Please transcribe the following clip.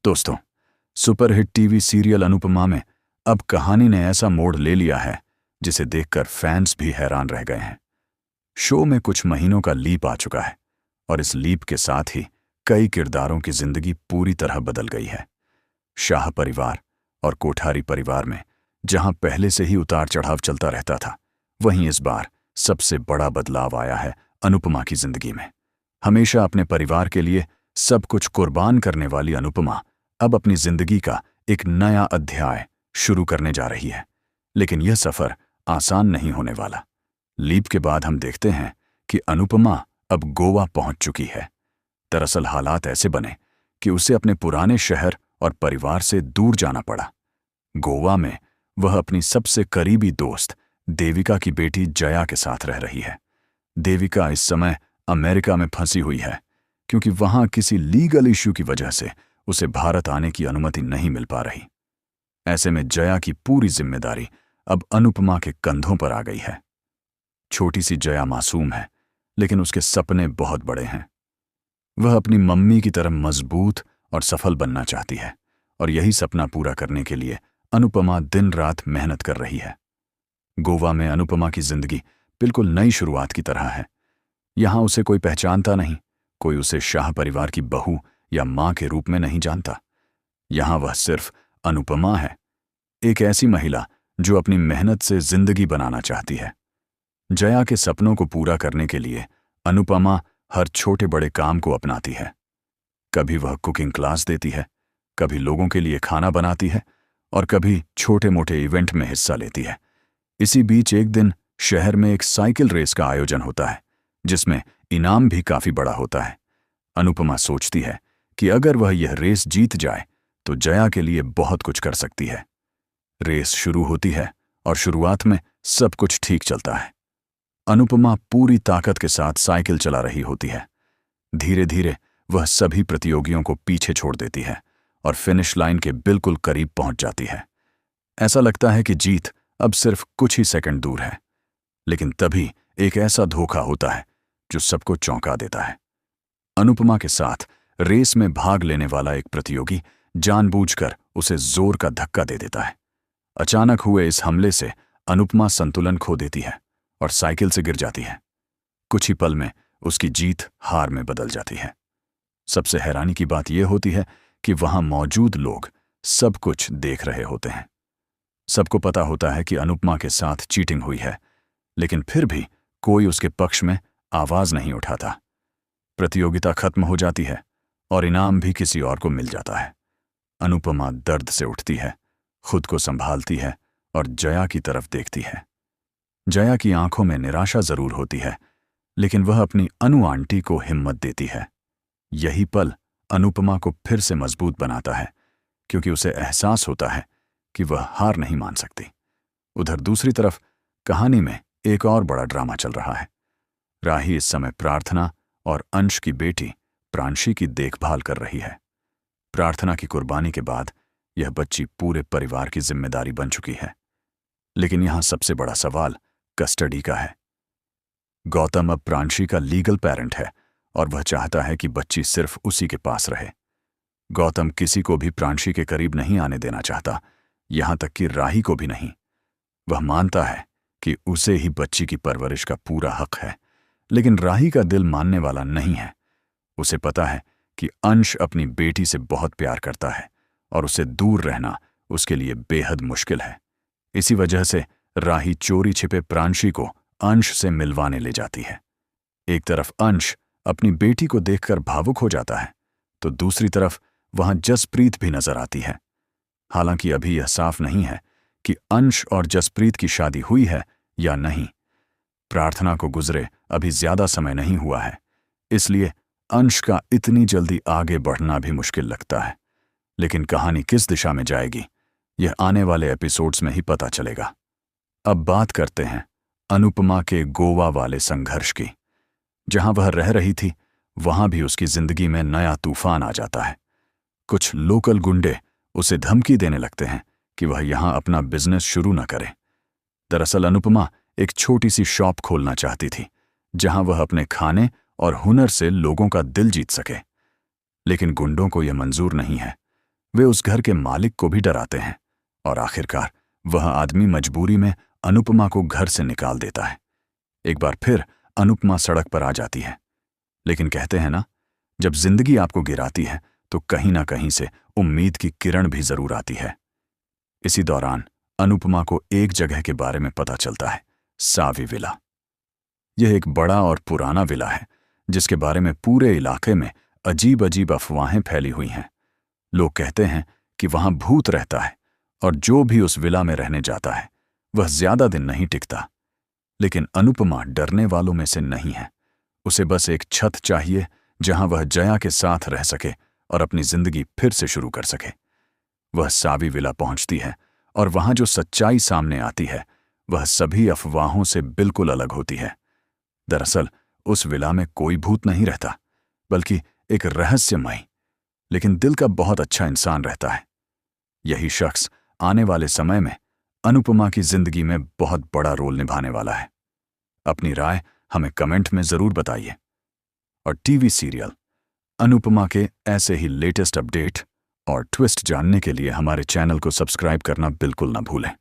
दोस्तों, superhit TV serial Anupama में अब कहानी ने ऐसा मोड़ ले लिया है जिसे देखकर फैंस भी हैरान रह गए हैं। शो में कुछ महीनों का लीप आ चुका है और इस लीप के साथ ही कई किरदारों की जिंदगी पूरी तरह बदल गई है। शाह परिवार और कोठारी परिवार में जहां पहले से ही उतार चढ़ाव चलता रहता था, वहीं इस बार सबसे बड़ा बदलाव आया है अनुपमा की जिंदगी में। हमेशा अपने परिवार के लिए सब कुछ कुर्बान करने वाली अनुपमा अब अपनी जिंदगी का एक नया अध्याय शुरू करने जा रही है, लेकिन यह सफर आसान नहीं होने वाला। लीप के बाद हम देखते हैं कि अनुपमा अब गोवा पहुंच चुकी है। दरअसल हालात ऐसे बने कि उसे अपने पुराने शहर और परिवार से दूर जाना पड़ा। गोवा में वह अपनी सबसे करीबी दोस्त देविका की बेटी जया के साथ रह रही है। देविका इस समय अमेरिका में फंसी हुई है क्योंकि वहां किसी लीगल इश्यू की वजह से उसे भारत आने की अनुमति नहीं मिल पा रही। ऐसे में जया की पूरी जिम्मेदारी अब अनुपमा के कंधों पर आ गई है। छोटी सी जया मासूम है, लेकिन उसके सपने बहुत बड़े हैं। वह अपनी मम्मी की तरह मजबूत और सफल बनना चाहती है और यही सपना पूरा करने के लिए अनुपमा दिन रात मेहनत कर रही है। गोवा में अनुपमा की जिंदगी बिल्कुल नई शुरुआत की तरह है। यहां उसे कोई पहचानता नहीं, कोई उसे शाह परिवार की बहू या मां के रूप में नहीं जानता। यहां वह सिर्फ अनुपमा है, एक ऐसी महिला जो अपनी मेहनत से जिंदगी बनाना चाहती है। जया के सपनों को पूरा करने के लिए अनुपमा हर छोटे बड़े काम को अपनाती है। कभी वह कुकिंग क्लास देती है, कभी लोगों के लिए खाना बनाती है और कभी छोटे मोटे इवेंट में हिस्सा लेती है। इसी बीच एक दिन शहर में एक साइकिल रेस का आयोजन होता है, जिसमें इनाम भी काफी बड़ा होता है। अनुपमा सोचती है कि अगर वह यह रेस जीत जाए तो जया के लिए बहुत कुछ कर सकती है। रेस शुरू होती है और शुरुआत में सब कुछ ठीक चलता है। अनुपमा पूरी ताकत के साथ साइकिल चला रही होती है। धीरे धीरे वह सभी प्रतियोगियों को पीछे छोड़ देती है और फिनिश लाइन के बिल्कुल करीब पहुंच जाती है। ऐसा लगता है कि जीत अब सिर्फ कुछ ही सेकंड दूर है, लेकिन तभी एक ऐसा धोखा होता है जो सबको चौंका देता है। अनुपमा के साथ रेस में भाग लेने वाला एक प्रतियोगी जानबूझकर उसे जोर का धक्का दे देता है। अचानक हुए इस हमले से अनुपमा संतुलन खो देती है और साइकिल से गिर जाती है। कुछ ही पल में उसकी जीत हार में बदल जाती है। सबसे हैरानी की बात यह होती है कि वहां मौजूद लोग सब कुछ देख रहे होते हैं। सबको पता होता है कि अनुपमा के साथ चीटिंग हुई है, लेकिन फिर भी कोई उसके पक्ष में आवाज नहीं उठाता। प्रतियोगिता खत्म हो जाती है और इनाम भी किसी और को मिल जाता है। अनुपमा दर्द से उठती है, खुद को संभालती है और जया की तरफ देखती है। जया की आंखों में निराशा जरूर होती है, लेकिन वह अपनी अनु आंटी को हिम्मत देती है। यही पल अनुपमा को फिर से मजबूत बनाता है, क्योंकि उसे एहसास होता है कि वह हार नहीं मान सकती। उधर दूसरी तरफ कहानी में एक और बड़ा ड्रामा चल रहा है। राही इस समय प्रार्थना और अंश की बेटी प्रांशी की देखभाल कर रही है। प्रार्थना की कुर्बानी के बाद यह बच्ची पूरे परिवार की जिम्मेदारी बन चुकी है, लेकिन यहां सबसे बड़ा सवाल कस्टडी का है। गौतम अब प्रांशी का लीगल पेरेंट है और वह चाहता है कि बच्ची सिर्फ उसी के पास रहे। गौतम किसी को भी प्रांशी के करीब नहीं आने देना चाहता, यहां तक कि राही को भी नहीं। वह मानता है कि उसे ही बच्ची की परवरिश का पूरा हक है, लेकिन राही का दिल मानने वाला नहीं है। उसे पता है कि अंश अपनी बेटी से बहुत प्यार करता है और उसे दूर रहना उसके लिए बेहद मुश्किल है। इसी वजह से राही चोरी छिपे प्रांशी को अंश से मिलवाने ले जाती है। एक तरफ अंश अपनी बेटी को देखकर भावुक हो जाता है, तो दूसरी तरफ वहां जसप्रीत भी नजर आती है। हालांकि अभी यह साफ नहीं है कि अंश और जसप्रीत की शादी हुई है या नहीं। प्रार्थना को गुजरे अभी ज्यादा समय नहीं हुआ है, इसलिए अंश का इतनी जल्दी आगे बढ़ना भी मुश्किल लगता है। लेकिन कहानी किस दिशा में जाएगी, यह आने वाले एपिसोड्स में ही पता चलेगा। अब बात करते हैं अनुपमा के गोवा वाले संघर्ष की। जहां वह रह रही थी, वहां भी उसकी जिंदगी में नया तूफान आ जाता है। कुछ लोकल गुंडे उसे धमकी देने लगते हैं कि वह यहां अपना बिजनेस शुरू न करे। दरअसल अनुपमा एक छोटी सी शॉप खोलना चाहती थी, जहां वह अपने खाने और हुनर से लोगों का दिल जीत सके। लेकिन गुंडों को यह मंजूर नहीं है। वे उस घर के मालिक को भी डराते हैं और आखिरकार वह आदमी मजबूरी में अनुपमा को घर से निकाल देता है। एक बार फिर अनुपमा सड़क पर आ जाती है, लेकिन कहते हैं ना, जब जिंदगी आपको गिराती है तो कहीं ना कहीं से उम्मीद की किरण भी जरूर आती है। इसी दौरान अनुपमा को एक जगह के बारे में पता चलता है, सावी विला। यह एक बड़ा और पुराना विला है जिसके बारे में पूरे इलाके में अजीब अजीब अफवाहें फैली हुई हैं। लोग कहते हैं कि वहां भूत रहता है और जो भी उस विला में रहने जाता है वह ज्यादा दिन नहीं टिकता। लेकिन अनुपमा डरने वालों में से नहीं है। उसे बस एक छत चाहिए जहां वह जया के साथ रह सके और अपनी जिंदगी फिर से शुरू कर सके। वह सावी विला पहुंचती है और वहां जो सच्चाई सामने आती है वह सभी अफवाहों से बिल्कुल अलग होती है। दरअसल उस विला में कोई भूत नहीं रहता, बल्कि एक रहस्यमय लेकिन दिल का बहुत अच्छा इंसान रहता है। यही शख्स आने वाले समय में अनुपमा की जिंदगी में बहुत बड़ा रोल निभाने वाला है। अपनी राय हमें कमेंट में जरूर बताइए और टीवी सीरियल अनुपमा के ऐसे ही लेटेस्ट अपडेट और ट्विस्ट जानने के लिए हमारे चैनल को सब्सक्राइब करना बिल्कुल न भूलें।